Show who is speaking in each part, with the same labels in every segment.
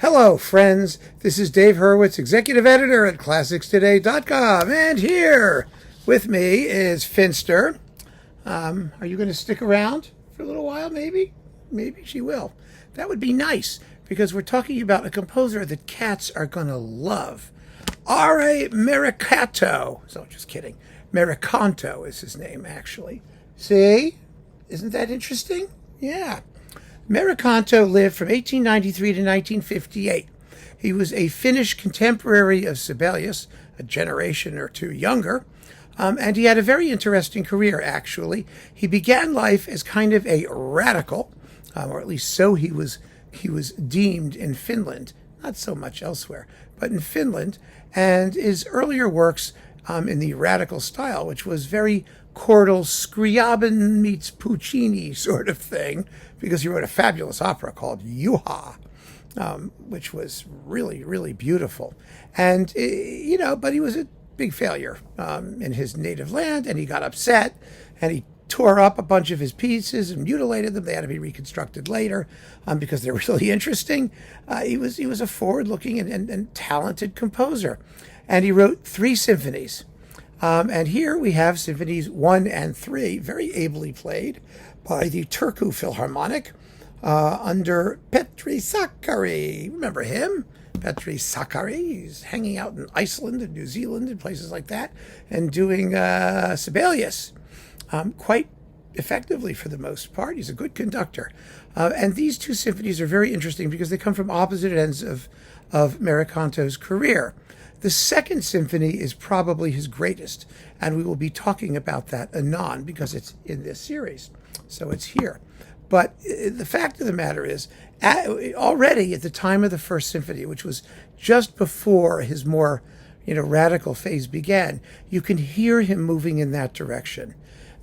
Speaker 1: Hello, friends. This is Dave Hurwitz, executive editor at ClassicsToday.com, and here with me is Finster. Are you going to stick around for a little while, maybe? Maybe she will. That would be nice, because we're talking about a composer that cats are going to love. Aarre Merikanto. So, just kidding. Merikanto is his name, actually. See? Isn't that interesting? Yeah. Merikanto lived from 1893 to 1958. He was a Finnish contemporary of Sibelius, a generation or two younger, and he had a very interesting career, actually. He began life as kind of a radical, or at least so he was deemed in Finland, not so much elsewhere, but in Finland, and his earlier works in the radical style, which was very chordal, Scriabin meets Puccini sort of thing, because he wrote a fabulous opera called Juha, which was really, really beautiful. And, but he was a big failure in his native land, and he got upset, and he tore up a bunch of his pieces and mutilated them. They had to be reconstructed later because they're really interesting. He was a forward-looking and talented composer, and he wrote 3 symphonies. And here we have Symphonies 1 and 3, very ably played by the Turku Philharmonic under Petri Sakari. Remember him? Petri Sakari. He's hanging out in Iceland and New Zealand and places like that and doing Sibelius quite effectively for the most part. He's a good conductor. And these 2 symphonies are very interesting because they come from opposite ends of Merikanto's career. The second symphony is probably his greatest, and we will be talking about that anon because it's in this series, so it's here. But the fact of the matter is, already at the time of the first symphony, which was just before his more radical phase began, you can hear him moving in that direction.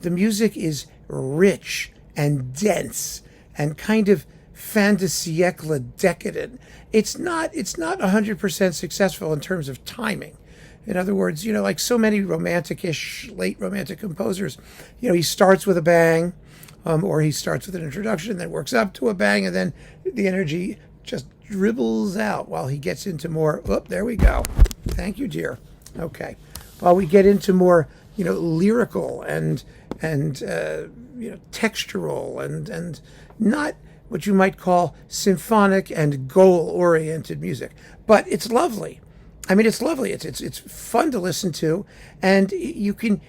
Speaker 1: The music is rich and dense and kind of fin de siècle decadent. It's not 100% successful in terms of timing. In other words, like so many romantic-ish, late romantic composers, he starts with a bang, or he starts with an introduction, then works up to a bang, and then the energy just dribbles out while he gets into more, there we go. Thank you, dear. Okay. While we get into more, lyrical and textural and not what you might call symphonic and goal-oriented music. But it's lovely. I mean, it's lovely. It's fun to listen to, and you can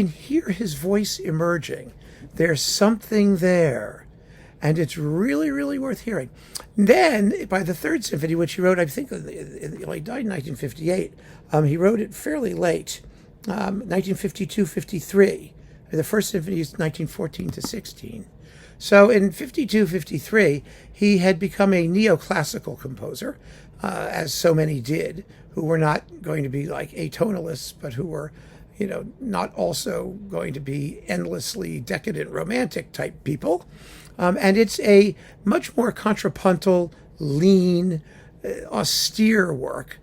Speaker 1: hear his voice emerging. There's something there, and it's really, really worth hearing. Then, by the third symphony, which he wrote, I think, he died in 1958. He wrote it fairly late, 1952-53. The first symphony is 1914 to 16. So in 52-53, he had become a neoclassical composer, as so many did, who were not going to be like atonalists, but who were, not also going to be endlessly decadent romantic type people. And it's a much more contrapuntal, lean, austere work,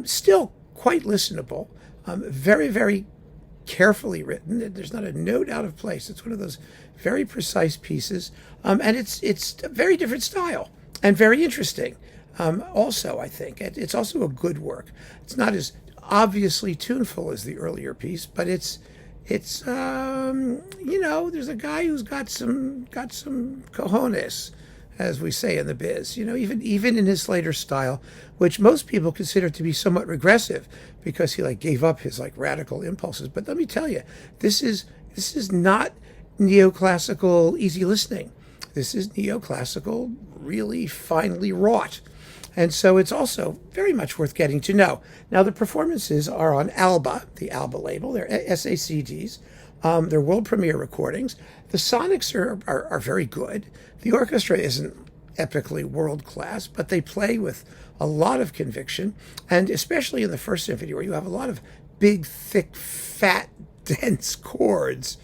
Speaker 1: still quite listenable, very, very carefully written. There's not a note out of place. It's one of those very precise pieces, and it's a very different style and very interesting. Also, I think it's also a good work. It's not as obviously tuneful as the earlier piece, but it's there's a guy who's got some cojones, as we say in the biz. Even in his later style, which most people consider to be somewhat regressive because he gave up his radical impulses. But let me tell you, this is not neoclassical easy listening. This is neoclassical really finely wrought. And so it's also very much worth getting to know. Now, the performances are on Alba, the Alba label. They're SACDs. They're world premiere recordings. The sonics are very good. The orchestra isn't epically world class, but they play with a lot of conviction, and especially in the first symphony, where you have a lot of big, thick, fat, dense chords.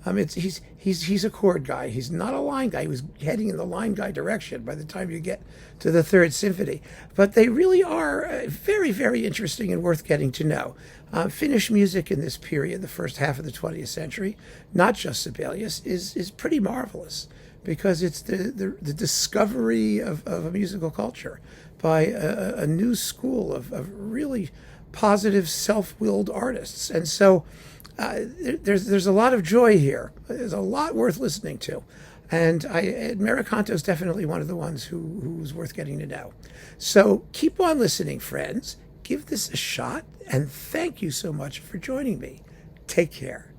Speaker 1: He's a chord guy. He's not a line guy. He was heading in the line guy direction by the time you get to the third symphony. But they really are very, very interesting and worth getting to know. Finnish music in this period, the first half of the 20th century, not just Sibelius, is pretty marvelous. because it's the discovery of a musical culture by a new school of really positive, self-willed artists. And so there's a lot of joy here. There's a lot worth listening to. And Merikanto is definitely one of the ones who's worth getting to know. So keep on listening, friends. Give this a shot, and thank you so much for joining me. Take care.